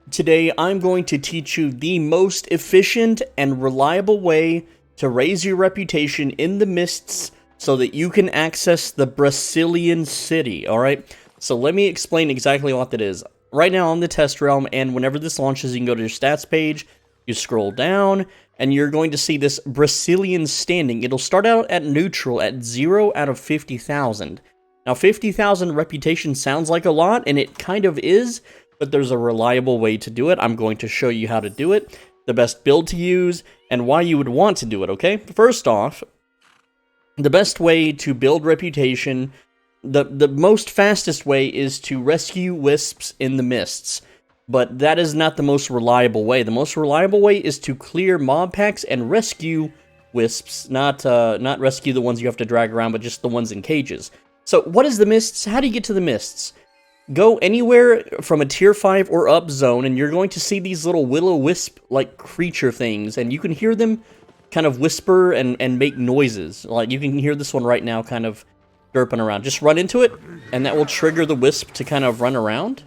Today, I'm going to teach you the most efficient and reliable way to raise your reputation in the mists so that you can access the Brecilian city, alright? So let me explain exactly what that is. Right now, I'm the test realm, and whenever this launches, you can go to your stats page, you scroll down, and you're going to see this Brecilian standing. It'll start out at neutral at 0 out of 50,000. Now, 50,000 reputation sounds like a lot, and it kind of is, but there's a reliable way to do it. I'm going to show you how to do it, the best build to use, and why you would want to do it, okay? First off, the best way to build reputation, the most fastest way is to rescue wisps in the mists, but that is not the most reliable way. The most reliable way is to clear mob packs and rescue wisps, not rescue the ones you have to drag around, but just the ones in cages. So what is the mists? How do you get to the mists? Go anywhere from a tier 5 or up zone, and you're going to see these little will-o-wisp-like creature things, and you can hear them kind of whisper and make noises. Like, you can hear this one right now kind of derping around. Just run into it, and that will trigger the wisp to kind of run around.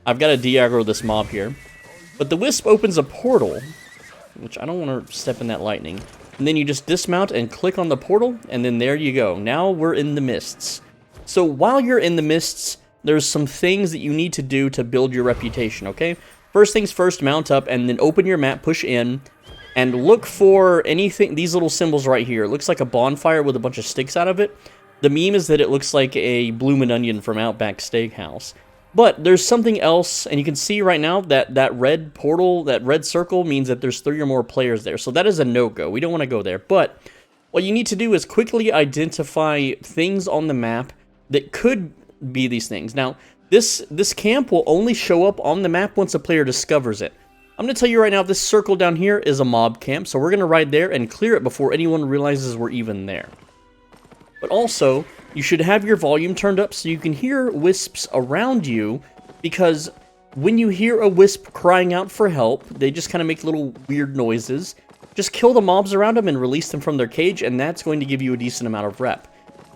I've got to de-aggro this mob here. But the wisp opens a portal, which I don't want to step in that lightning. And then you just dismount and click on the portal, and then there you go. Now we're in the mists. So while you're in the mists, there's some things that you need to do to build your reputation, okay? First things first, mount up, and then open your map, push in, and look for anything, these little symbols right here. It looks like a bonfire with a bunch of sticks out of it. The meme is that it looks like a bloomin' onion from Outback Steakhouse. But there's something else, and you can see right now that that red portal, that red circle, means that there's 3 or more players there. So that is a no-go. We don't want to go there. But what you need to do is quickly identify things on the map that could be these things. Now, this camp will only show up on the map once a player discovers it. I'm going to tell you right now, this circle down here is a mob camp, so we're going to ride there and clear it before anyone realizes we're even there. But also, you should have your volume turned up so you can hear wisps around you, because when you hear a wisp crying out for help, they just kind of make little weird noises. Just kill the mobs around them and release them from their cage, and that's going to give you a decent amount of rep.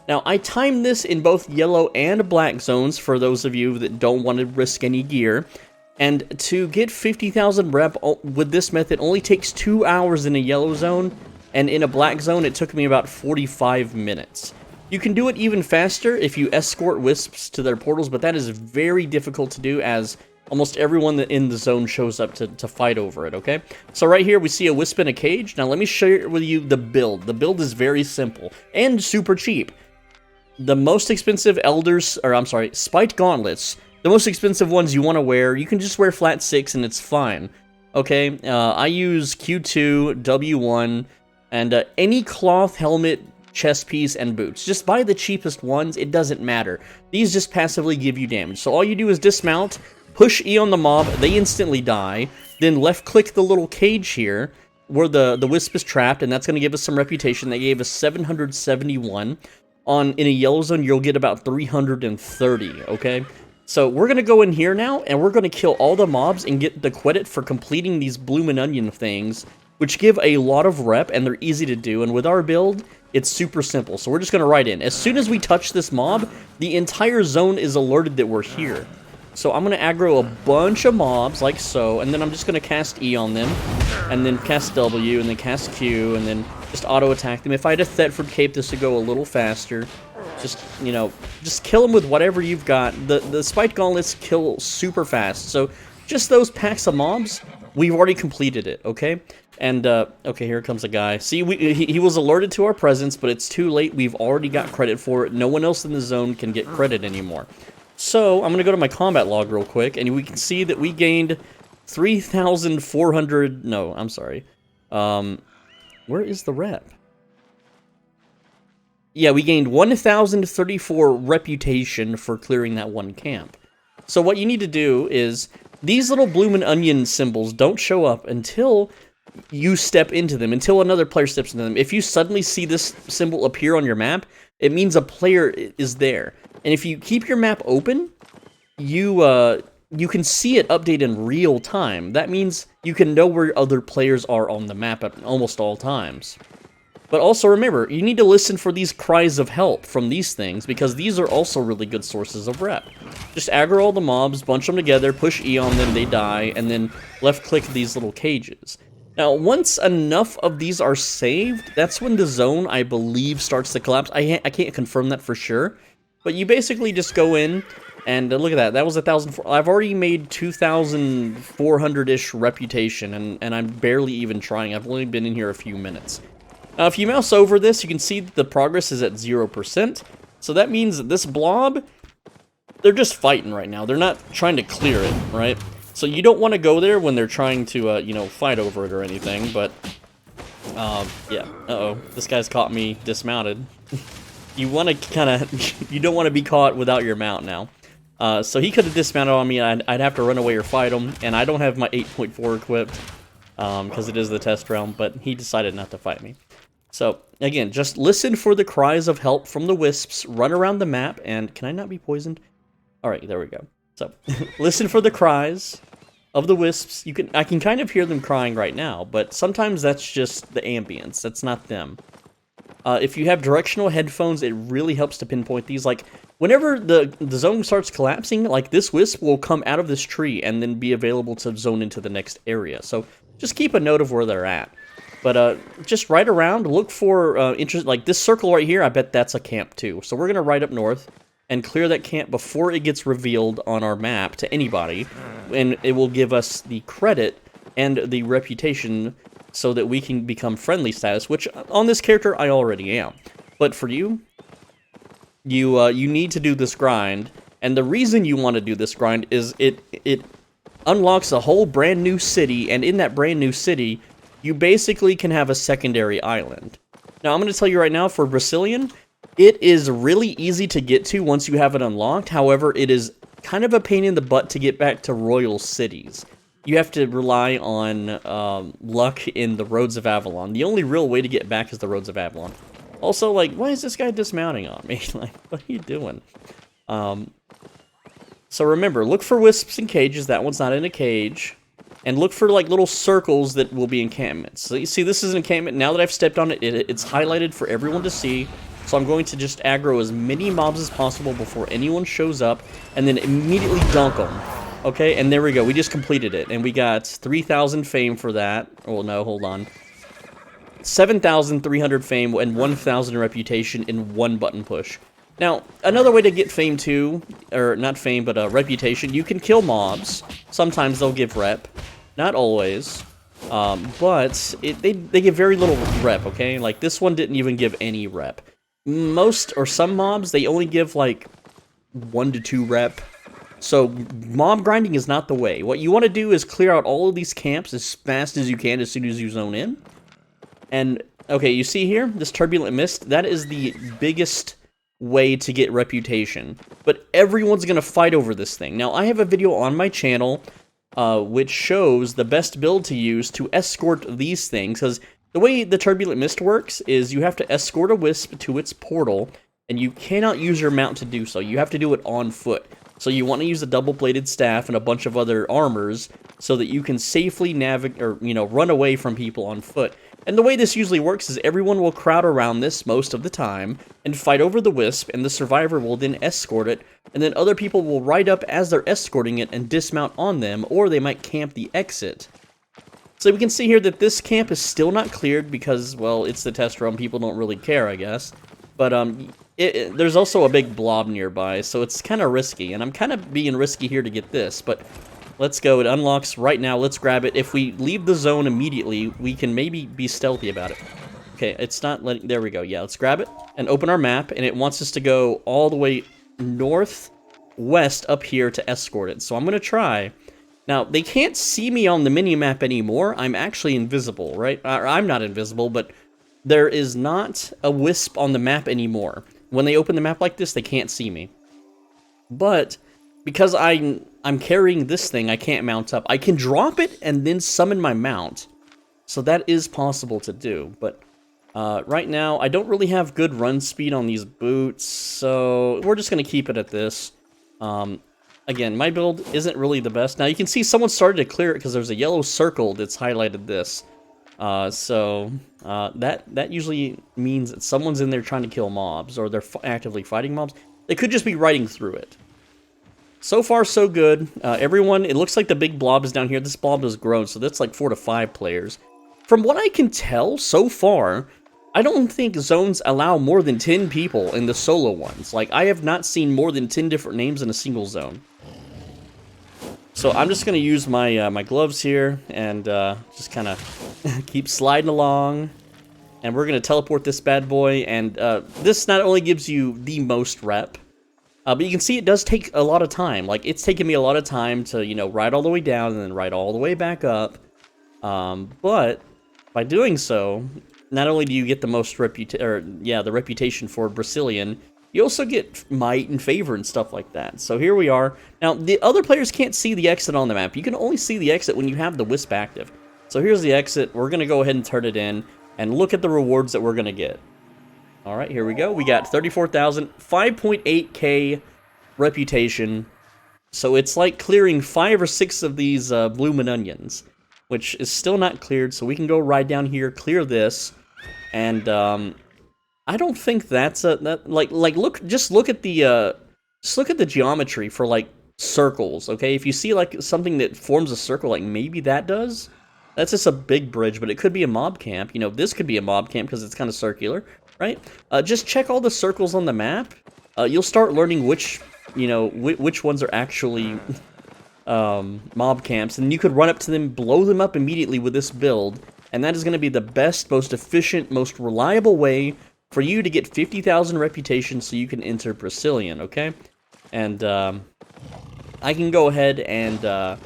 Now, I timed this in both yellow and black zones for those of you that don't want to risk any gear. And to get 50,000 rep with this method only takes 2 hours in a yellow zone, and in a black zone it took me about 45 minutes. You can do it even faster if you escort wisps to their portals, but that is very difficult to do as almost everyone in the zone shows up to fight over it, okay? So right here we see a wisp in a cage. Now let me share with you the build. The build is very simple and super cheap. The most expensive spiked gauntlets, the most expensive ones you want to wear, you can just wear flat 6 and it's fine. Okay, I use Q2, W1, and any cloth helmet, chest piece, and boots. Just buy the cheapest ones, it doesn't matter. These just passively give you damage. So all you do is dismount, push E on the mob, they instantly die, then left click the little cage here, where the wisp is trapped, and that's going to give us some reputation. They gave us 771. In a yellow zone, you'll get about 330, okay? So we're going to go in here now, and we're going to kill all the mobs and get the credit for completing these bloomin' onion things, which give a lot of rep, and they're easy to do. And with our build, it's super simple. So we're just going to ride in. As soon as we touch this mob, the entire zone is alerted that we're here. So I'm going to aggro a bunch of mobs, like so, and then I'm just going to cast E on them, and then cast W, and then cast Q, and then just auto-attack them. If I had a Thetford cape, this would go a little faster. Just, you know, just kill them with whatever you've got. The spiked gauntlets kill super fast, so just those packs of mobs, we've already completed it, okay? And, okay, here comes a guy. See, he was alerted to our presence, but it's too late. We've already got credit for it. No one else in the zone can get credit anymore. So, I'm going to go to my combat log real quick, and we can see that we gained 3,400... No, I'm sorry. Where is the rep? Yeah, we gained 1,034 reputation for clearing that one camp. So what you need to do is, these little bloomin' onion symbols don't show up until you step into them, until another player steps into them. If you suddenly see this symbol appear on your map, it means a player is there. And if you keep your map open, you can see it update in real time. That means you can know where other players are on the map at almost all times. But also remember, you need to listen for these cries of help from these things, because these are also really good sources of rep. Just aggro all the mobs, bunch them together, push E on them, they die, and then left-click these little cages. Now, once enough of these are saved, that's when the zone, I believe, starts to collapse. I can't confirm that for sure, but you basically just go in, and look at that. That was 1,000. I've already made 2,400-ish reputation, and I'm barely even trying. I've only been in here a few minutes. If you mouse over this, you can see that the progress is at 0%. So that means that this blob, they're just fighting right now. They're not trying to clear it, right? So you don't want to go there when they're trying to, you know, fight over it or anything, but, yeah. Uh-oh, this guy's caught me dismounted. You want to kind of, you don't want to be caught without your mount now. So he could have dismounted on me, and I'd have to run away or fight him, and I don't have my 8.4 equipped, because it is the test realm, but he decided not to fight me. So, again, just listen for the cries of help from the wisps, run around the map, and can I not be poisoned? Alright, there we go. So, listen for the cries of the wisps. I can kind of hear them crying right now, but sometimes that's just the ambience. That's not them. If you have directional headphones, it really helps to pinpoint these. Like, whenever the zone starts collapsing, like, this wisp will come out of this tree and then be available to zone into the next area. So, just keep a note of where they're at. But just right around, look for like this circle right here. I bet that's a camp too. So we're gonna ride up north and clear that camp before it gets revealed on our map to anybody, and it will give us the credit and the reputation so that we can become friendly status. Which on this character I already am, but for you, you need to do this grind, and the reason you want to do this grind is it unlocks a whole brand new city, and in that brand new city, you basically can have a secondary island. Now, I'm going to tell you right now, for Brecilian, it is really easy to get to once you have it unlocked. However, it is kind of a pain in the butt to get back to royal cities. You have to rely on luck in the Roads of Avalon. The only real way to get back is the Roads of Avalon. Also, like, why is this guy dismounting on me? Like, what are you doing? So remember, look for wisps and cages. That one's not in a cage. And look for, like, little circles that will be encampments. So you see, this is an encampment. Now that I've stepped on it, it's highlighted for everyone to see. So I'm going to just aggro as many mobs as possible before anyone shows up, and then immediately dunk them. Okay, and there we go. We just completed it, and we got 3,000 fame for that. Oh, no, hold on. 7,300 fame and 1,000 reputation in one button push. Now, another way to get fame too, or not fame, but reputation, you can kill mobs. Sometimes they'll give rep. Not always. But they give very little rep, okay? Like, this one didn't even give any rep. Most, or some mobs, they only give, like, 1 to 2 rep. So, mob grinding is not the way. What you want to do is clear out all of these camps as fast as you can as soon as you zone in. And, okay, you see here, this turbulent mist, that is the biggest way to get reputation. But everyone's going to fight over this thing. Now, I have a video on my channel which shows the best build to use to escort these things, because the way the turbulent mist works is you have to escort a wisp to its portal, and you cannot use your mount to do so. You have to do it on foot. So you want to use a double-bladed staff and a bunch of other armors so that you can safely navigate, or, you know, run away from people on foot. And the way this usually works is everyone will crowd around this most of the time and fight over the wisp, and the survivor will then escort it, and then other people will ride up as they're escorting it and dismount on them, or they might camp the exit. So we can see here that this camp is still not cleared because, well, it's the test run. People don't really care, I guess. But there's also a big blob nearby, so it's kind of risky. And I'm kind of being risky here to get this, but let's go. It unlocks right now. Let's grab it. If we leave the zone immediately, we can maybe be stealthy about it. Okay, it's not letting... There we go. Yeah, let's grab it and open our map, and it wants us to go all the way northwest up here to escort it. So I'm going to try... Now, they can't see me on the mini-map anymore. I'm actually invisible, right? I'm not invisible, but there is not a wisp on the map anymore. When they open the map like this, they can't see me. But because I'm carrying this thing, I can't mount up. I can drop it and then summon my mount. So that is possible to do. But right now, I don't really have good run speed on these boots, so we're just going to keep it at this. Again, my build isn't really the best. Now, you can see someone started to clear it because there's a yellow circle that's highlighted this. That usually means that someone's in there trying to kill mobs, or they're actively fighting mobs. They could just be riding through it. So far, so good. Everyone, it looks like the big blob is down here. This blob has grown, so that's like 4 to 5 players. From what I can tell so far, I don't think zones allow more than 10 people in the solo ones. Like, I have not seen more than 10 different names in a single zone. So I'm just going to use my my gloves here and just kind of keep sliding along. And we're going to teleport this bad boy. And this not only gives you the most rep, but you can see it does take a lot of time. Like, it's taken me a lot of time to, you know, ride all the way down and then ride all the way back up. But by doing so, not only do you get the most the reputation for Brecilian, you also get might and favor and stuff like that. So here we are. Now, the other players can't see the exit on the map. You can only see the exit when you have the Wisp active. So here's the exit. We're going to go ahead and turn it in and look at the rewards that we're going to get. All right, here we go. We got 34,000, 5.8k reputation. So it's like clearing 5 or 6 of these bloomin' onions, which is still not cleared. So we can go right down here, clear this, and I don't think that's just look at the geometry for like circles. Okay, if you see like something that forms a circle, like maybe that does. That's just a big bridge, but it could be a mob camp. You know, this could be a mob camp because it's kind of circular, right? Just check all the circles on the map. You'll start learning which ones are actually mob camps, and you could run up to them, blow them up immediately with this build, and that is going to be the best, most efficient, most reliable way for you to get 50,000 reputation so you can enter Brecilian, okay? And I can go ahead and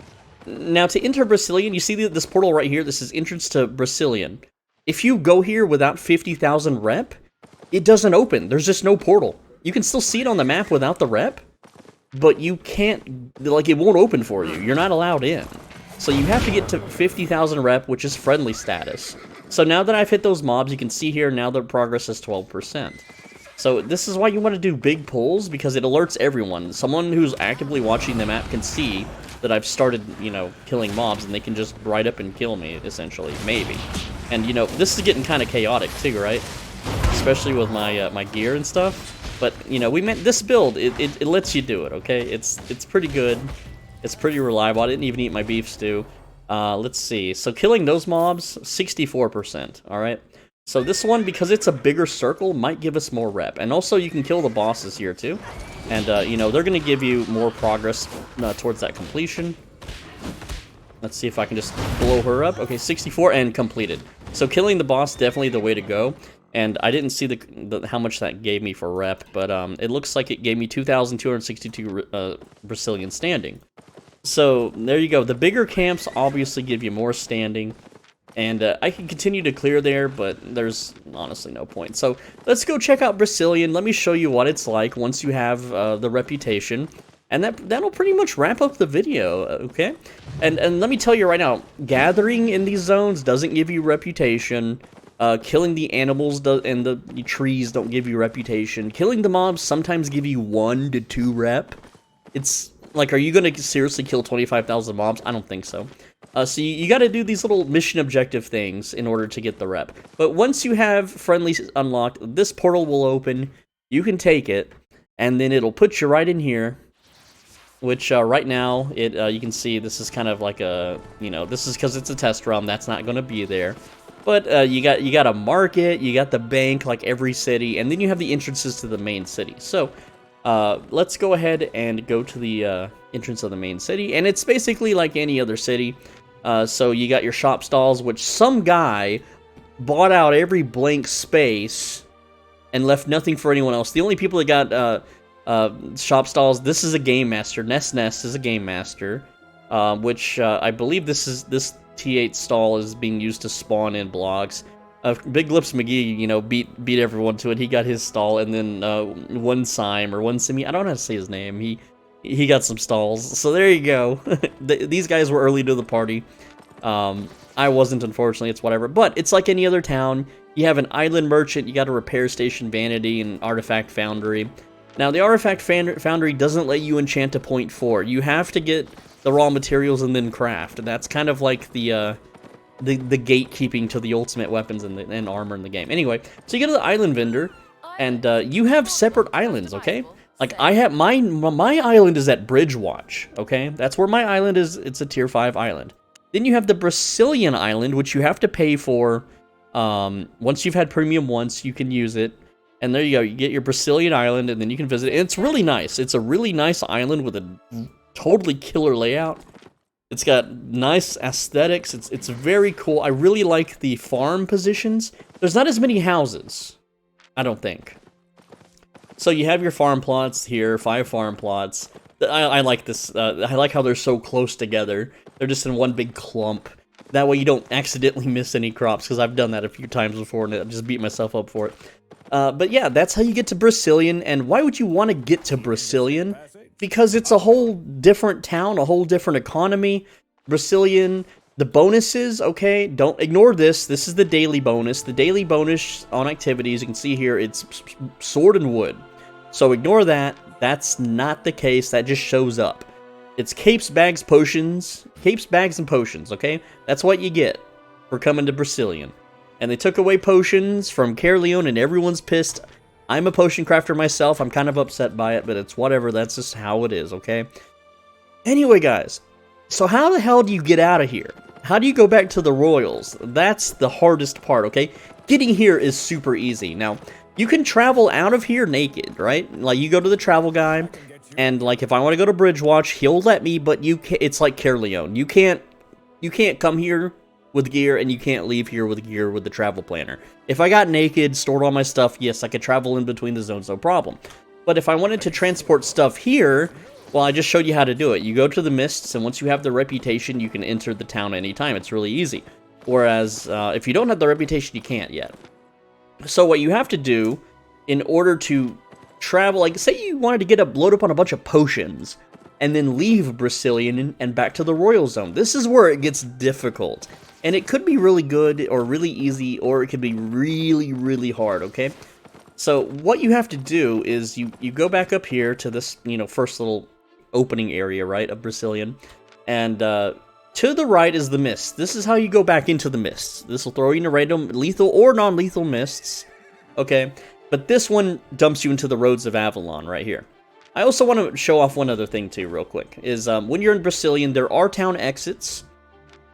now to enter Brecilian, you see this portal right here. This is entrance to Brecilian. If you go here without 50,000 rep, it doesn't open. There's just no portal. You can still see it on the map without the rep, but you can't, like, it won't open for you. You're not allowed in. So you have to get to 50,000 rep, which is friendly status. So now that I've hit those mobs, you can see here now the progress is 12%. So this is why you want to do big pulls, because it alerts everyone. Someone who's actively watching the map can see that I've started, you know, killing mobs, and they can just ride up and kill me, essentially, maybe. And, you know, this is getting kind of chaotic, too, right? Especially with my my gear and stuff. But, you know, this build, it lets you do it, okay? It's pretty good. It's pretty reliable. I didn't even eat my beef stew. Let's see. So killing those mobs, 64%, alright? So this one, because it's a bigger circle, might give us more rep. And also, you can kill the bosses here, too. And, you know, they're going to give you more progress towards that completion. Let's see if I can just blow her up. Okay, 64 and completed. So killing the boss, definitely the way to go. And I didn't see how much that gave me for rep, but it looks like it gave me 2,262 Brecilian standing. So there you go. The bigger camps obviously give you more standing. And I can continue to clear there, but there's honestly no point. So let's go check out Brecilian. Let me show you what it's like once you have the reputation. And that'll pretty much wrap up the video, okay? And let me tell you right now, gathering in these zones doesn't give you reputation. Killing the animals and the trees don't give you reputation. Killing the mobs sometimes give you 1 to 2 rep. It's like, are you going to seriously kill 25,000 mobs? I don't think so. So you got to do these little mission objective things in order to get the rep. But once you have friendlies unlocked, this portal will open. You can take it, and then it'll put you right in here. Which right now, you can see this is kind of like a, you know, this is because it's a test realm. That's not going to be there. But you got a market, you got the bank, like every city, and then you have the entrances to the main city. So let's go ahead and go to the entrance of the main city, and it's basically like any other city. So you got your shop stalls, which some guy bought out every blank space and left nothing for anyone else. The only people that got shop stalls, this is a game master. Nest is a game master, which I believe this T8 stall is being used to spawn in blocks. Big Lips McGee, you know, beat everyone to it. He got his stall, and then One Sime or One Simi, I don't know how to say his name. He got some stalls. So there you go. These guys were early to the party. I wasn't, unfortunately. It's whatever. But it's like any other town. You have an island merchant. You got a repair station, vanity, and artifact foundry. Now the artifact foundry doesn't let you enchant to point 4. You have to get the raw materials and then craft. And that's kind of like the the gatekeeping to the ultimate weapons and armor in the game. Anyway, so you go to the island vendor, and you have separate islands, okay? Like, I have, my island is at Bridgewatch, okay? That's where my island is. It's a tier 5 island. Then you have the Brecilian island, which you have to pay for. Once you've had premium once, you can use it. And there you go, you get your Brecilian island, and then you can visit it. And it's really nice. It's a really nice island with a totally killer layout. It's got nice aesthetics. It's very cool. I really like the farm positions. There's not as many houses, I don't think. So you have your farm plots here, 5 farm plots. I like this. I like how they're so close together. They're just in one big clump. That way you don't accidentally miss any crops, because I've done that a few times before and I just beat myself up for it. But yeah, that's how you get to Brecilian. And why would you want to get to Brecilian? Because it's a whole different town, a whole different economy. Brecilian, the bonuses, okay, don't ignore this. This is the daily bonus. The daily bonus on activities, you can see here, it's sword and wood. So ignore that. That's not the case. That just shows up. It's capes, bags, potions. Capes, bags, and potions, okay? That's what you get for coming to Brecilian. And they took away potions from Caerleon, and everyone's pissed. I'm a potion crafter myself. I'm kind of upset by it, but it's whatever. That's just how it is, okay? Anyway, guys, so how the hell do you get out of here? How do you go back to the Royals? That's the hardest part, okay? Getting here is super easy. Now, you can travel out of here naked, right? Like, you go to the travel guy, and, like, if I want to go to Bridgewatch, he'll let me, but you can't, it's like Caerleon. You can't come here with gear, and you can't leave here with gear with the travel planner. If I got naked, stored all my stuff, yes, I could travel in between the zones, no problem. But if I wanted to transport stuff here, well, I just showed you how to do it. You go to the mists, and once you have the reputation, you can enter the town anytime. It's really easy. Whereas, if you don't have the reputation, you can't yet. So what you have to do, in order to travel, like, say you wanted to load up on a bunch of potions, and then leave Brecilian and back to the Royal Zone. This is where it gets difficult. And it could be really good, or really easy, or it could be really, really hard, okay? So what you have to do is you go back up here to this, you know, first little opening area, right, of Brecilian. And to the right is the mist. This is how you go back into the mists. This will throw you into random lethal or non-lethal mists, okay? But this one dumps you into the roads of Avalon right here. I also want to show off one other thing too real quick, is when you're in Brecilian, there are town exits.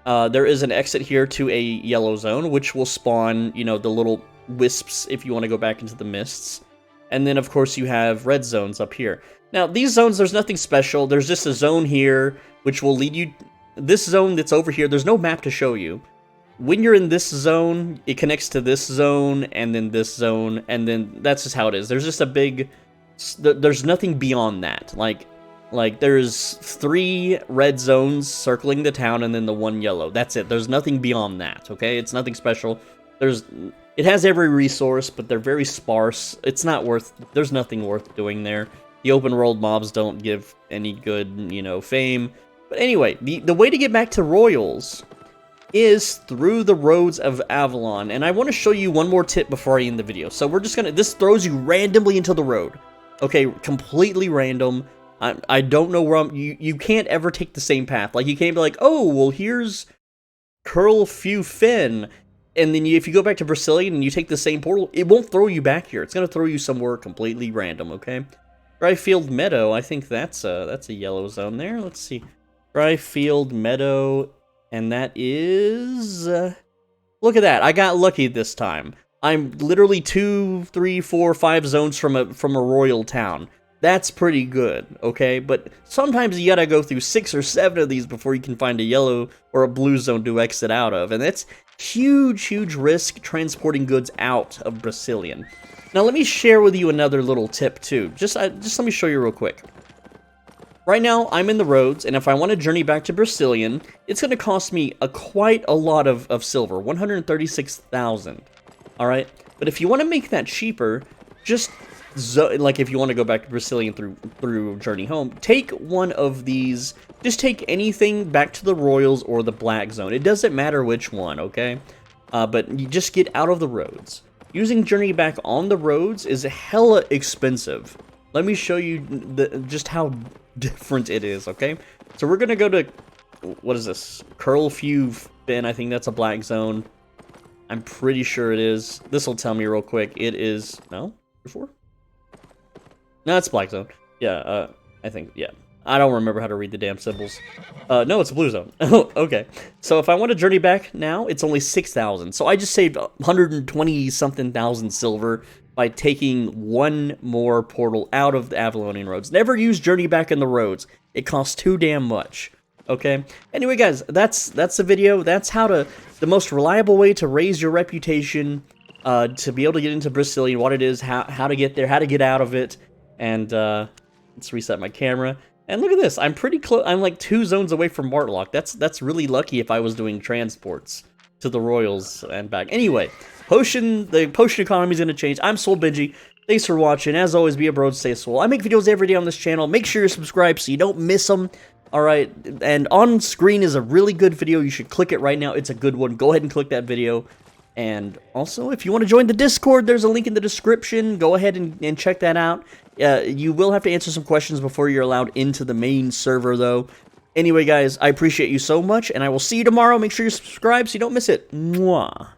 There is an exit here to a yellow zone, which will spawn, you know, the little wisps if you want to go back into the mists. And then, of course, you have red zones up here. Now, these zones, there's nothing special. There's just a zone here, which will lead you... This zone that's over here, there's no map to show you. When you're in this zone, it connects to this zone, and then this zone, and then that's just how it is. There's just a big... There's nothing beyond that. Like, there's 3 red zones circling the town, and then the 1 yellow. That's it. There's nothing beyond that, okay? It's nothing special. It has every resource, but they're very sparse. It's not worth... There's nothing worth doing there. The open world mobs don't give any good, you know, fame. But anyway, the way to get back to Royals is through the roads of Avalon. And I want to show you one more tip before I end the video. So we're just gonna... This throws you randomly into the road. Okay, completely random. I don't know where you can't ever take the same path. Like, you can't be like, oh, well, here's Curlfew Fen, and then if you go back to Brecilian and you take the same portal, it won't throw you back here. It's going to throw you somewhere completely random, okay? Dryfield Meadow, I think that's a yellow zone there. Let's see. Dryfield Meadow, and that is... look at that. I got lucky this time. I'm literally 2, 3, 4, 5 zones from a royal town. That's pretty good, okay? But sometimes you gotta go through 6 or 7 of these before you can find a yellow or a blue zone to exit out of. And that's huge risk transporting goods out of Brecilian. Now let me share with you another little tip too. Just let me show you real quick. Right now, I'm in the roads, and if I want to journey back to Brecilian, it's going to cost me quite a lot of silver, 136,000. Alright? But if you want to make that cheaper, just... like, if you want to go back to Brecilian through Journey Home, take one of these. Just take anything back to the Royals or the Black Zone. It doesn't matter which one, okay? But you just get out of the roads. Using Journey back on the roads is hella expensive. Let me show you just how different it is, okay? So we're going to go to what is this? Curfew Fin, I think that's a black zone. I'm pretty sure it is. This will tell me real quick. It is, no? Before? No, it's black zone. Yeah, I think, yeah. I don't remember how to read the damn symbols. No, it's a blue zone. Oh, okay. So if I want to journey back now, it's only 6,000. So I just saved 120-something thousand silver by taking one more portal out of the Avalonian roads. Never use journey back in the roads. It costs too damn much. Okay? Anyway, guys, that's the video. That's how to, the most reliable way to raise your reputation, to be able to get into Brecilian, what it is, how to get there, how to get out of it, and, let's reset my camera. And look at this, I'm pretty close. I'm like 2 zones away from Martlock. That's really lucky if I was doing transports to the Royals and back. Anyway, the potion economy is going to change. I'm Soul Benji. Thanks for watching. As always, be a bro, stay soul. I make videos every day on this channel. Make sure you're subscribed so you don't miss them. Alright, and on screen is a really good video. You should click it right now. It's a good one. Go ahead and click that video. And also, if you want to join the Discord, there's a link in the description. Go ahead and check that out. You will have to answer some questions before you're allowed into the main server, though. Anyway, guys, I appreciate you so much, and I will see you tomorrow. Make sure you subscribe so you don't miss it. Mwah.